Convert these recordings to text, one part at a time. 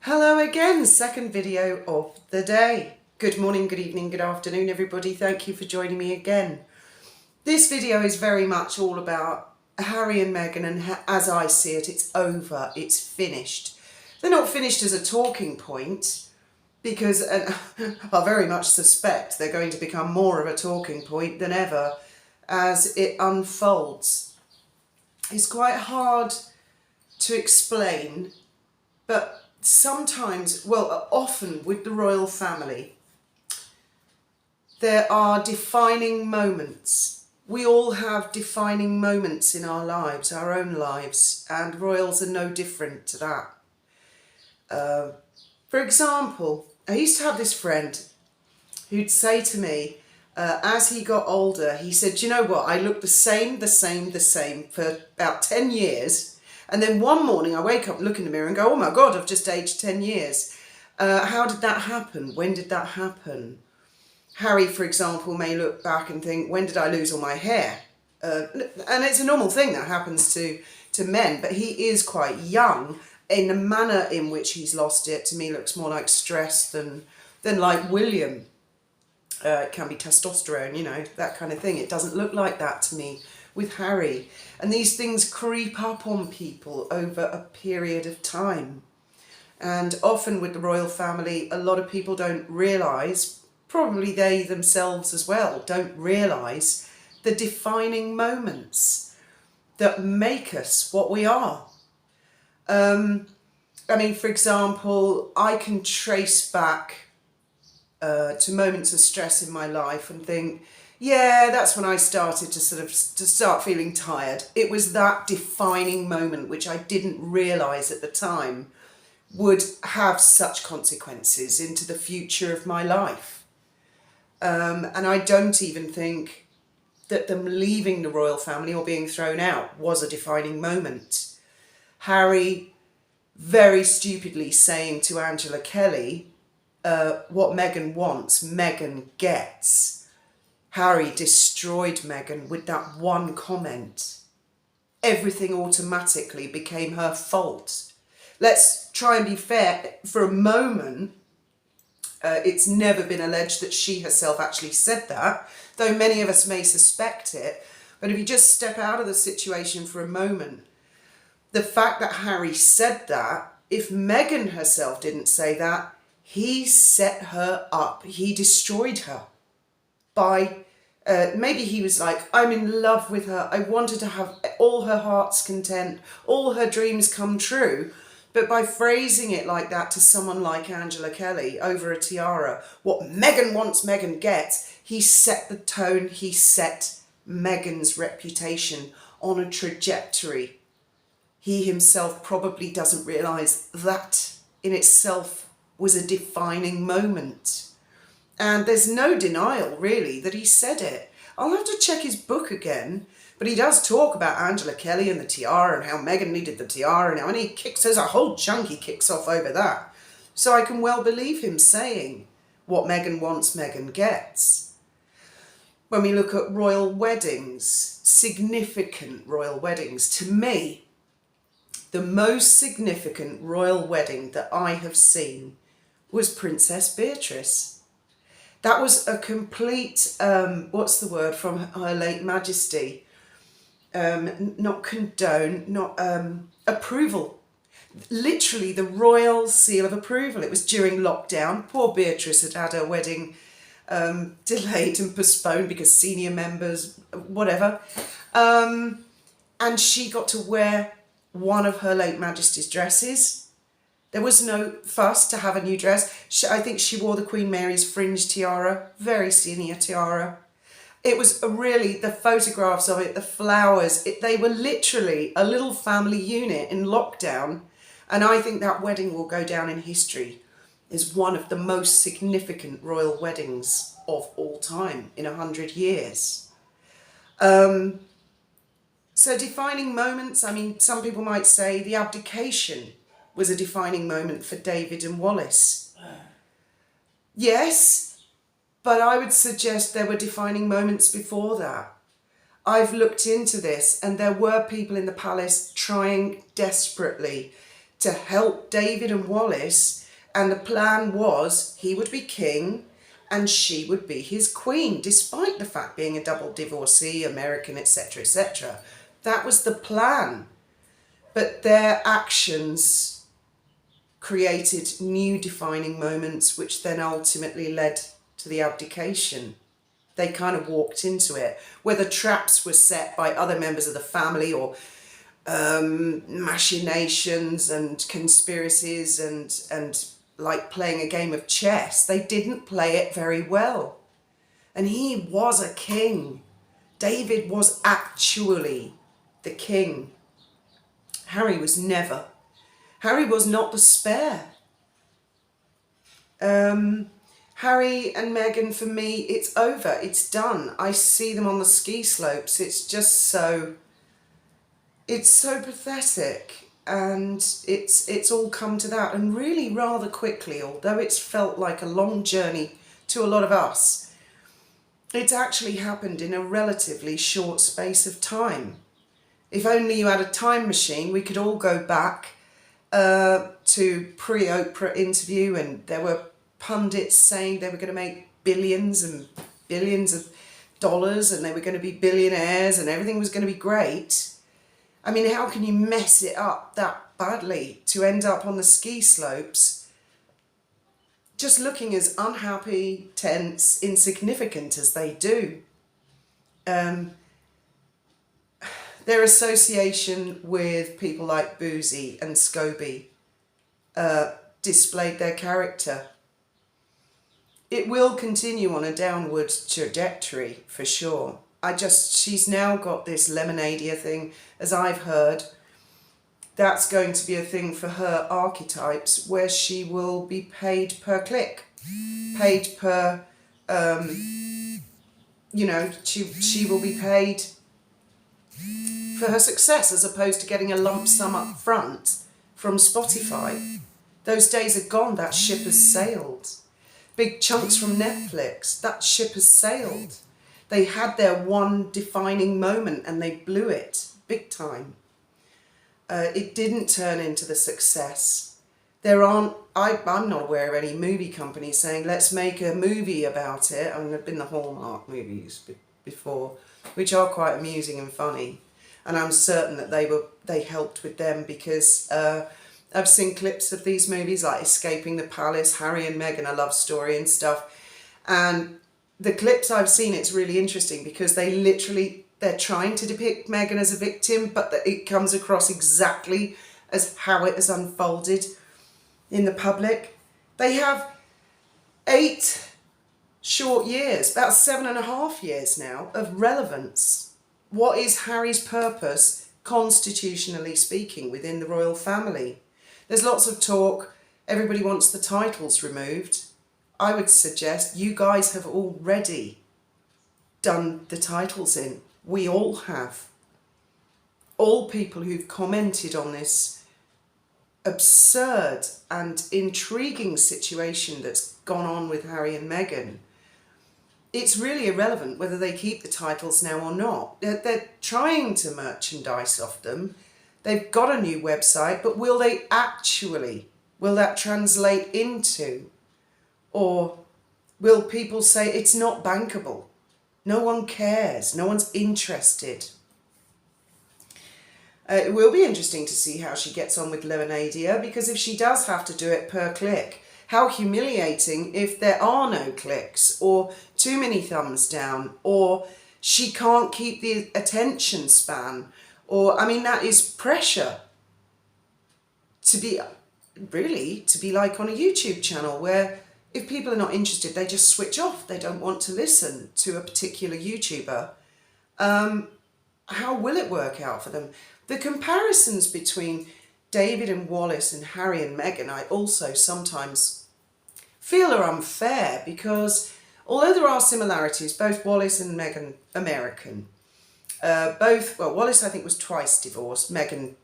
Hello again, second video of the day. Good morning, good evening, good afternoon everybody. Thank you for joining me again. This video is very much all about Harry and Meghan, and as I see it, it's over, it's finished. They're not finished as a talking point because I very much suspect they're going to become more of a talking point than ever as it unfolds. It's quite hard to explain, but sometimes, well, often with the royal family, there are defining moments. We all have defining moments in our lives, our own lives, and royals are no different to that. For example, I used to have this friend who'd say to me, as he got older, he said, "Do you know what, I look the same for about 10 years. And then one morning I wake up, look in the mirror and go, oh my God, I've just aged 10 years. How did that happen? When did that happen?" Harry, for example, may look back and think, when did I lose all my hair? And it's a normal thing that happens to men, but he is quite young. In the manner in which he's lost it, to me, looks more like stress than like William. It can be testosterone, you know, that kind of thing. It doesn't look like that to me with Harry. And these things creep up on people over a period of time. And often with the royal family, a lot of people don't realise, probably they themselves as well, don't realise the defining moments that make us what we are. I mean, for example, I can trace back to moments of stress in my life and think, yeah, that's when I started to start feeling tired. It was that defining moment, which I didn't realise at the time would have such consequences into the future of my life. And I don't even think that them leaving the royal family or being thrown out was a defining moment. Harry very stupidly saying to Angela Kelly, what Meghan wants, Meghan gets. Harry destroyed Meghan with that one comment. Everything automatically became her fault. Let's try and be fair. For a moment, it's never been alleged that she herself actually said that, though many of us may suspect it. But if you just step out of the situation for a moment, the fact that Harry said that, if Meghan herself didn't say that, he set her up. He destroyed her by, maybe he was like, I'm in love with her. I wanted to have all her heart's content, all her dreams come true. But by phrasing it like that to someone like Angela Kelly over a tiara, what Meghan wants, Meghan gets, he set the tone, he set Meghan's reputation on a trajectory. He himself probably doesn't realise that in itself was a defining moment. And there's no denial, really, that he said it. I'll have to check his book again, but he does talk about Angela Kelly and the tiara and how Meghan needed the tiara now, and he kicks, there's a whole chunk he kicks off over that. So I can well believe him saying, what Meghan wants, Meghan gets. When we look at royal weddings, significant royal weddings, to me, the most significant royal wedding that I have seen was Princess Beatrice. That was a complete, what's the word, from Her Late Majesty, not condone, not approval. Literally the royal seal of approval. It was during lockdown. Poor Beatrice had had her wedding delayed and postponed because senior members, whatever. And she got to wear one of Her Late Majesty's dresses. There was no fuss to have a new dress. I think she wore the Queen Mary's fringe tiara, very senior tiara. It was really, the photographs of it, the flowers, they were literally a little family unit in lockdown. And I think that wedding will go down in history as one of the most significant royal weddings of all time in 100 years. So defining moments, I mean, some people might say the abdication was a defining moment for David and Wallace. Yes, but I would suggest there were defining moments before that. I've looked into this and there were people in the palace trying desperately to help David and Wallace, and the plan was he would be king and she would be his queen, despite the fact being a double divorcee, American, etc., etc. That was the plan. But their actions created new defining moments, which then ultimately led to the abdication. They kind of walked into it, whether traps were set by other members of the family or machinations and conspiracies and like playing a game of chess. They didn't play it very well. And he was a king. David was actually the king. Harry was never. Harry was not the spare. Harry and Meghan, for me, it's over. It's done. I see them on the ski slopes. It's just so... It's so pathetic, and it's all come to that, and really rather quickly, although it's felt like a long journey to a lot of us. It's actually happened in a relatively short space of time. If only you had a time machine, we could all go back to pre-Oprah interview, and there were pundits saying they were going to make billions and billions of dollars, and they were going to be billionaires, and everything was going to be great. I mean, how can you mess it up that badly to end up on the ski slopes just looking as unhappy, tense, insignificant as they do? Their association with people like Boozy and Scobie displayed their character. It will continue on a downward trajectory for sure. She's now got this Lemonadia thing, as I've heard. That's going to be a thing for her archetypes, where she will be paid per click, paid per, she will be paid for her success, as opposed to getting a lump sum up front from Spotify. Those days are gone. That ship has sailed. Big chunks from Netflix, that ship has sailed. They had their one defining moment and they blew it big time. It didn't turn into the success. I'm not aware of any movie company saying, let's make a movie about it. I mean, there have been the Hallmark movies before, which are quite amusing and funny. And I'm certain that they helped with them, because I've seen clips of these movies like Escaping the Palace, Harry and Meghan, a love story and stuff. And the clips I've seen, it's really interesting because they're trying to depict Meghan as a victim, but it comes across exactly as how it has unfolded in the public. They have 8 short years, about 7.5 years now, of relevance. What is Harry's purpose, constitutionally speaking, within the royal family? There's lots of talk. Everybody wants the titles removed. I would suggest you guys have already done the titles in. We all have. All people who've commented on this absurd and intriguing situation that's gone on with Harry and Meghan. It's really irrelevant whether they keep the titles now or not. They're trying to merchandise off them. They've got a new website, but will that translate into, or will people say it's not bankable? No one cares. No one's interested. It will be interesting to see how she gets on with Lemonadia, because if she does have to do it per click, how humiliating if there are no clicks, or too many thumbs down, or she can't keep the attention span, or, I mean, that is pressure to be like on a YouTube channel where if people are not interested, they just switch off. They don't want to listen to a particular YouTuber. How will it work out for them? The comparisons between David and Wallace and Harry and Meghan, I also sometimes feel are unfair, because although there are similarities, both Wallace and Meghan American. Wallace I think was twice divorced, Meghan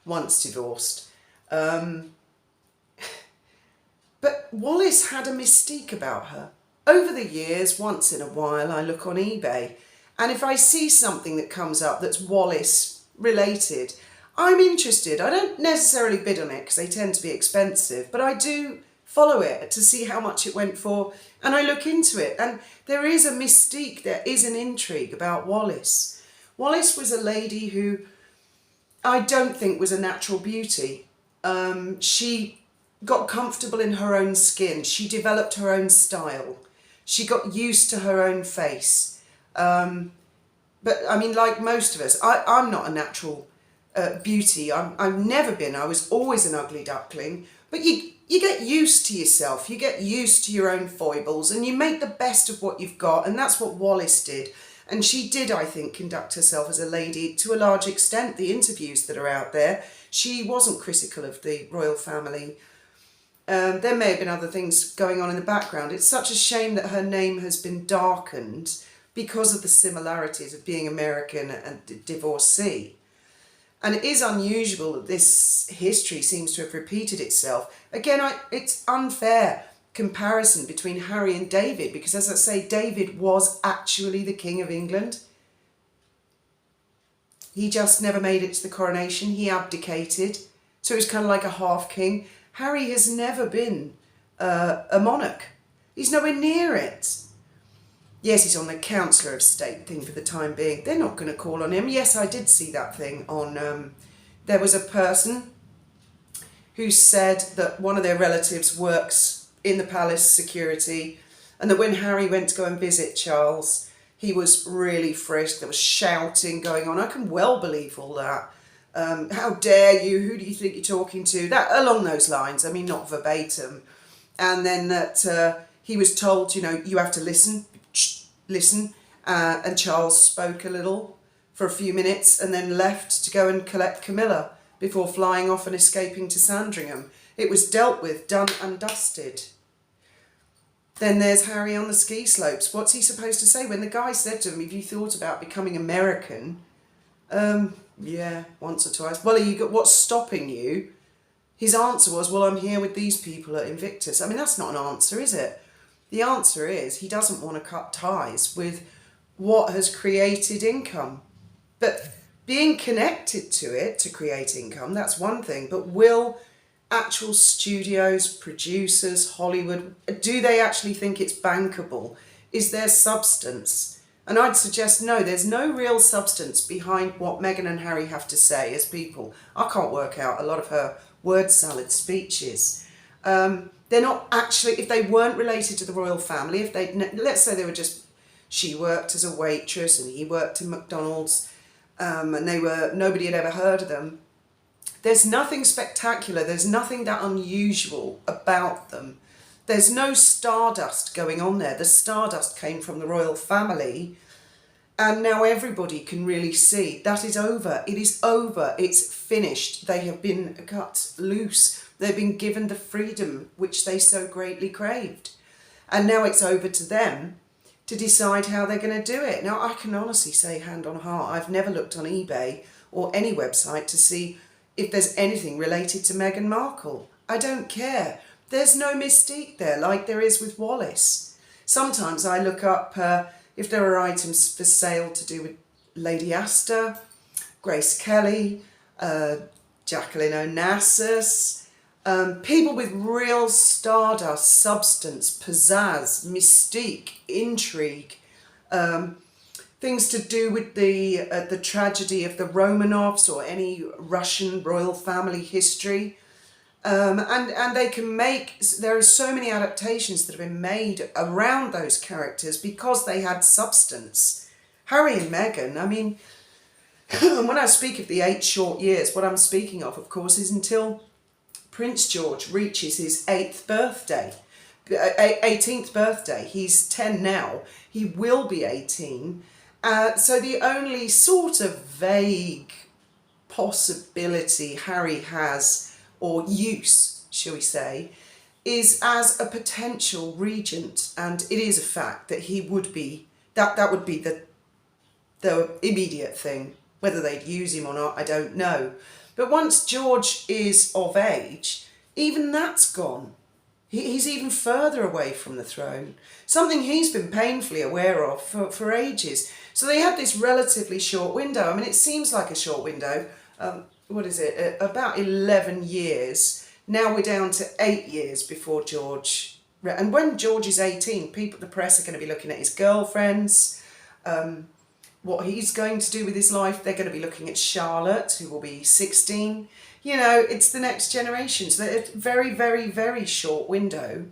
once divorced. But Wallace had a mystique about her. Over the years, once in a while, I look on eBay, and if I see something that comes up that's Wallace related, I'm interested. I don't necessarily bid on it because they tend to be expensive, but I do follow it to see how much it went for, and I look into it. And there is a mystique, there is an intrigue about Wallis. Wallis was a lady who I don't think was a natural beauty. She got comfortable in her own skin. She developed her own style. She got used to her own face. But I mean, like most of us, I'm not a natural beauty. I've never been. I was always an ugly duckling. But you get used to yourself. You get used to your own foibles and you make the best of what you've got. And that's what Wallis did. And she did, I think, conduct herself as a lady to a large extent. The interviews that are out there, she wasn't critical of the royal family. There may have been other things going on in the background. It's such a shame that her name has been darkened because of the similarities of being American and divorcee. And it is unusual that this history seems to have repeated itself. Again, it's unfair comparison between Harry and David, because as I say, David was actually the King of England. He just never made it to the coronation. He abdicated. So he was kind of like a half king. Harry has never been a monarch. He's nowhere near it. Yes, he's on the Councillor of State thing for the time being. They're not going to call on him. Yes, I did see that thing on... there was a person who said that one of their relatives works in the palace security, and that when Harry went to go and visit Charles, he was really frisked. There was shouting going on. I can well believe all that. How dare you? Who do you think you're talking to? That along those lines. I mean, not verbatim. And then that he was told, you know, you have to listen. Listen. And Charles spoke a little for a few minutes and then left to go and collect Camilla before flying off and escaping to Sandringham. It was dealt with, done and dusted. Then there's Harry on the ski slopes. What's he supposed to say? When the guy said to him, have you thought about becoming American? Yeah, once or twice. Well, what's stopping you? His answer was, well, I'm here with these people at Invictus. I mean, that's not an answer, is it? The answer is he doesn't want to cut ties with what has created income. But being connected to it to create income, that's one thing. But will actual studios, producers, Hollywood, do they actually think it's bankable? Is there substance? And I'd suggest no, there's no real substance behind what Meghan and Harry have to say as people. I can't work out a lot of her word salad speeches. They're not actually, if they weren't related to the royal family, if they, let's say they were just, she worked as a waitress and he worked in McDonald's, and nobody had ever heard of them. There's nothing spectacular, there's nothing that unusual about them. There's no stardust going on there. The stardust came from the royal family, and now everybody can really see that is over. It is over. It's finished. They have been cut loose. They've been given the freedom which they so greatly craved. And now it's over to them to decide how they're going to do it. Now, I can honestly say, hand on heart, I've never looked on eBay or any website to see if there's anything related to Meghan Markle. I don't care. There's no mystique there like there is with Wallis. Sometimes I look up if there are items for sale to do with Lady Astor, Grace Kelly, Jacqueline Onassis, people with real stardust, substance, pizzazz, mystique, intrigue, things to do with the tragedy of the Romanovs or any Russian royal family history. And they can make, there are so many adaptations that have been made around those characters because they had substance. Harry and Meghan, I mean, when I speak of the 8 short years, what I'm speaking of course, is until Prince George reaches his 18th birthday. He's 10 now. He will be 18. So the only sort of vague possibility Harry has, or use, shall we say, is as a potential regent. And it is a fact that he would be, that would be the immediate thing. Whether they'd use him or not, I don't know. But once George is of age, even that's gone. He's even further away from the throne. Something he's been painfully aware of for ages. So they had this relatively short window. I mean, it seems like a short window. what is it, about 11 years. Now we're down to 8 years before George. And when George is 18, the press are going to be looking at his girlfriends, what he's going to do with his life. They're going to be looking at Charlotte, who will be 16. You know, it's the next generation. So it's a very, very, very short window.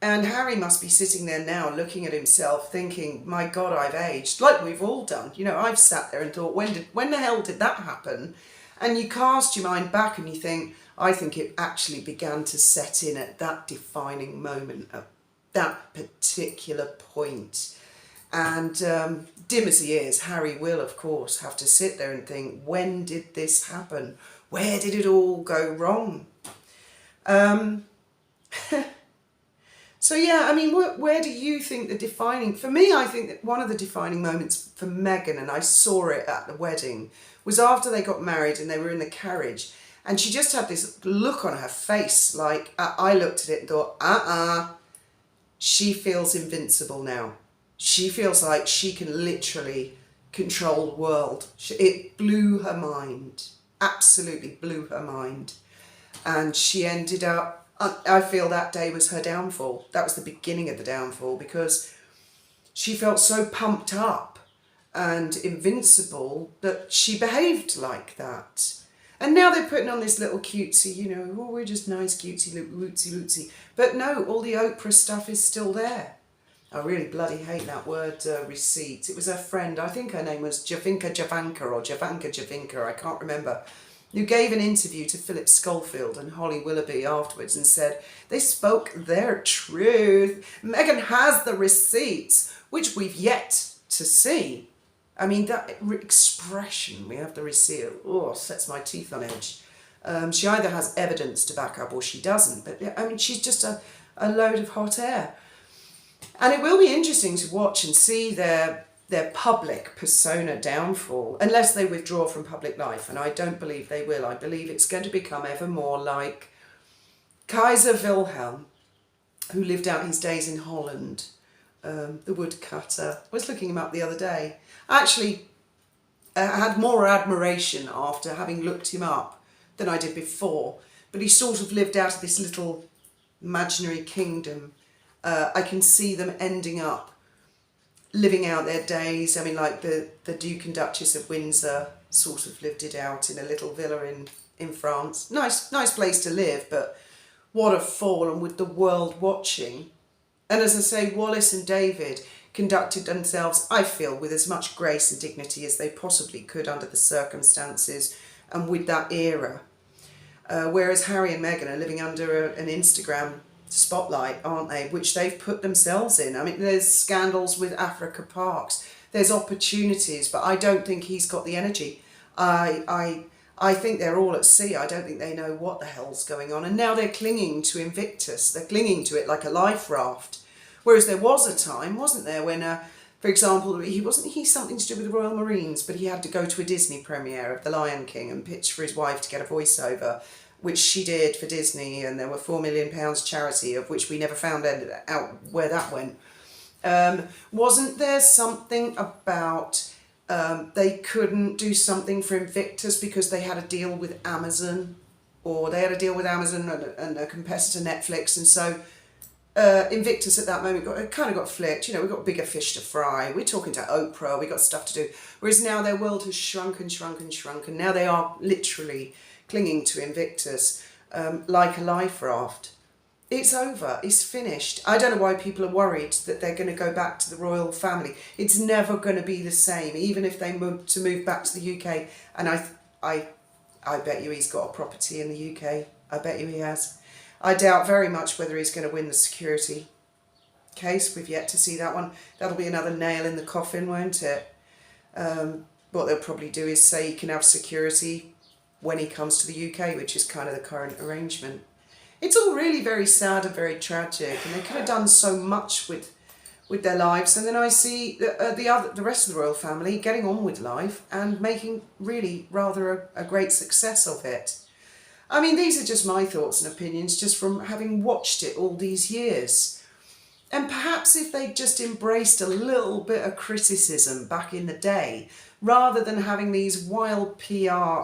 And Harry must be sitting there now looking at himself thinking, my God, I've aged, like we've all done. You know, I've sat there and thought, when the hell did that happen? And you cast your mind back and you think, I think it actually began to set in at that defining moment, at that particular point. And dim as he is, Harry will, of course, have to sit there and think, when did this happen? Where did it all go wrong? So yeah, I mean, where do you think the defining... For me, I think that one of the defining moments for Meghan, and I saw it at the wedding, was after they got married and they were in the carriage. And she just had this look on her face, like, I looked at it and thought, she feels invincible now. She feels like she can literally control the world. It blew her mind, absolutely blew her mind. And she ended up... I feel that day was her downfall. That was the beginning of the downfall, because she felt so pumped up and invincible that she behaved like that. And now they're putting on this little cutesy, you know, oh, we're just nice, cutesy, wootsy. But no, all the Oprah stuff is still there. I really bloody hate that word, receipt. It was her friend, I think her name was Javinka, or Javanka, I can't remember, who gave an interview to Philip Schofield and Holly Willoughby afterwards and said, they spoke their truth. Meghan has the receipts, which we've yet to see. I mean, that expression, we have the receipt, sets my teeth on edge. She either has evidence to back up or she doesn't. But, I mean, she's just a load of hot air. And it will be interesting to watch and see their public persona downfall, unless they withdraw from public life, and I don't believe they will. I believe it's going to become ever more like Kaiser Wilhelm, who lived out his days in Holland, the woodcutter. I was looking him up the other day. I actually had more admiration after having looked him up than I did before, but he sort of lived out of this little imaginary kingdom. I can see them ending up living out their days. I mean, like the Duke and Duchess of Windsor sort of lived it out in a little villa in France. Nice place to live, but what a fall, and with the world watching. And as I say, Wallace and David conducted themselves, I feel, with as much grace and dignity as they possibly could under the circumstances and with that era. Whereas Harry and Meghan are living under an Instagram spotlight, aren't they, which they've put themselves in. I mean, there's scandals with Africa Parks, there's opportunities, but I don't think he's got the energy. I think they're all at sea. I don't think they know what the hell's going on, and now they're clinging to Invictus. They're clinging to it like a life raft, whereas there was a time, wasn't there, when for example, he something to do with the Royal Marines, but he had to go to a Disney premiere of The Lion King and pitch for his wife to get a voiceover, which she did for Disney, and there were £4 million charity, of which we never found out where that went. Wasn't there something about they couldn't do something for Invictus because they had a deal with Amazon, or they had a deal with Amazon and a competitor, Netflix, and so Invictus at that moment got flicked. You know, we've got bigger fish to fry. We're talking to Oprah. We've got stuff to do. Whereas now their world has shrunk, and now they are literally clinging to Invictus like a life raft. It's over. It's finished. I don't know why people are worried that they're going to go back to the royal family. It's never going to be the same, even if they move back to the UK. And I bet you he's got a property in the UK. I bet you he has. I doubt very much whether he's going to win the security case. We've yet to see that one. That'll be another nail in the coffin, won't it? What they'll probably do is say he can have security when he comes to the UK, which is kind of the current arrangement. It's all really very sad and very tragic, and they could have done so much with their lives. And then I see the rest of the royal family getting on with life and making really rather a great success of it. I mean, these are just my thoughts and opinions, just from having watched it all these years. And perhaps if they just embraced a little bit of criticism back in the day, rather than having these wild PR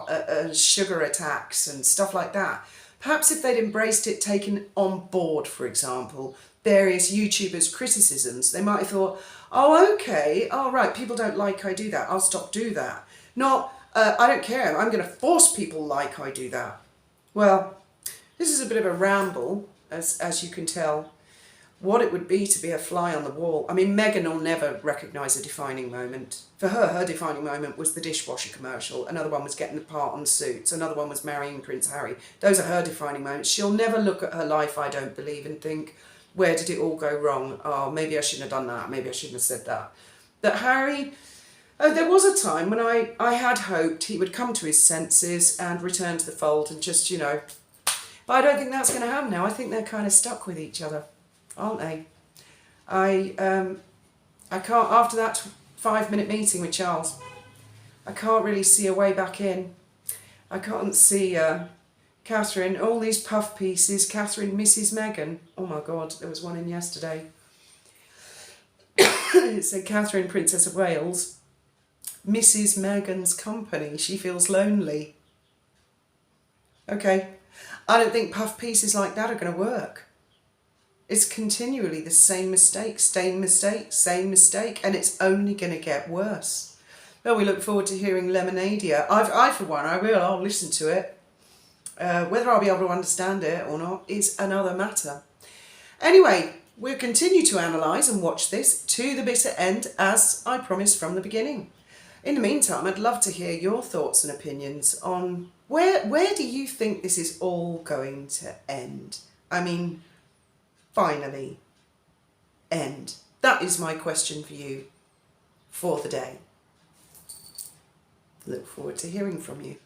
sugar attacks and stuff like that. Perhaps if they'd embraced it, taken on board, for example, various YouTubers' criticisms, they might have thought, oh, okay, all right, people don't like I do that, I'll stop do that. Not, I don't care, I'm going to force people like I do that. Well, this is a bit of a ramble, as you can tell, what it would be to be a fly on the wall. I mean, Meghan will never recognise a defining moment. For her defining moment was the dishwasher commercial. Another one was getting the part on Suits. Another one was marrying Prince Harry. Those are her defining moments. She'll never look at her life, I don't believe, and think, where did it all go wrong? Oh, maybe I shouldn't have done that. Maybe I shouldn't have said that. That Harry, there was a time when I had hoped he would come to his senses and return to the fold and just, but I don't think that's going to happen now. I think they're kind of stuck with each other, aren't they? I can't, after that 5-minute meeting with Charles, I can't really see a way back in. I can't see Catherine, all these puff pieces, Catherine, Mrs. Meghan. Oh my God, there was one in yesterday. It said Catherine, Princess of Wales, Mrs. Meghan's company. She feels lonely. Okay, I don't think puff pieces like that are going to work. It's continually the same mistake, same mistake, and it's only going to get worse. Well, we look forward to hearing Lemonadia. I for one, I'll listen to it. Whether I'll be able to understand it or not is another matter. Anyway, we'll continue to analyse and watch this to the bitter end, as I promised from the beginning. In the meantime, I'd love to hear your thoughts and opinions on where do you think this is all going to end? I mean, finally, end. That is my question for you for the day. Look forward to hearing from you.